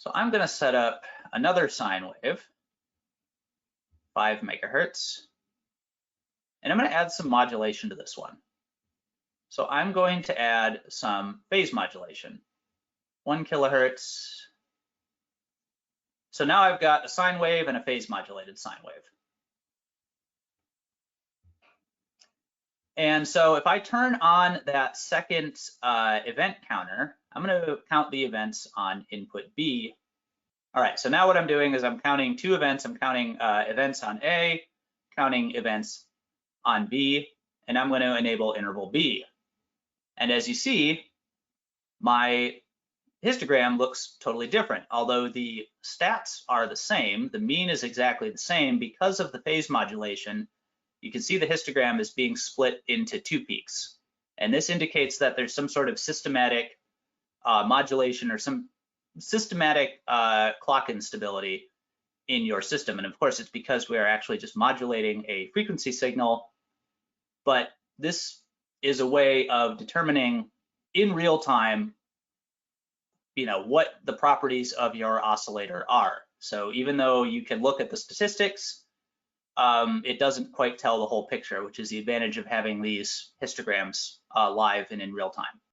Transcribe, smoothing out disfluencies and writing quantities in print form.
So I'm going to set up another sine wave, 5 megahertz, and I'm going to add some modulation to this one. So I'm going to add some phase modulation, 1 kilohertz. So now I've got a sine wave and a phase modulated sine wave. And so if I turn on that second event counter, I'm going to count the events on input B. All right, so now what I'm doing is I'm counting 2 events. I'm counting events on A, counting events on B, and I'm going to enable interval B. And as you see, my histogram looks totally different. Although the stats are the same, the mean is exactly the same. Because of the phase modulation, you can see the histogram is being split into 2 peaks. And this indicates that there's some sort of systematic modulation or some systematic clock instability in your system. And of course, it's because we are actually just modulating a frequency signal. But this is a way of determining in real time, what the properties of your oscillator are. So even though you can look at the statistics, it doesn't quite tell the whole picture, which is the advantage of having these histograms live and in real time.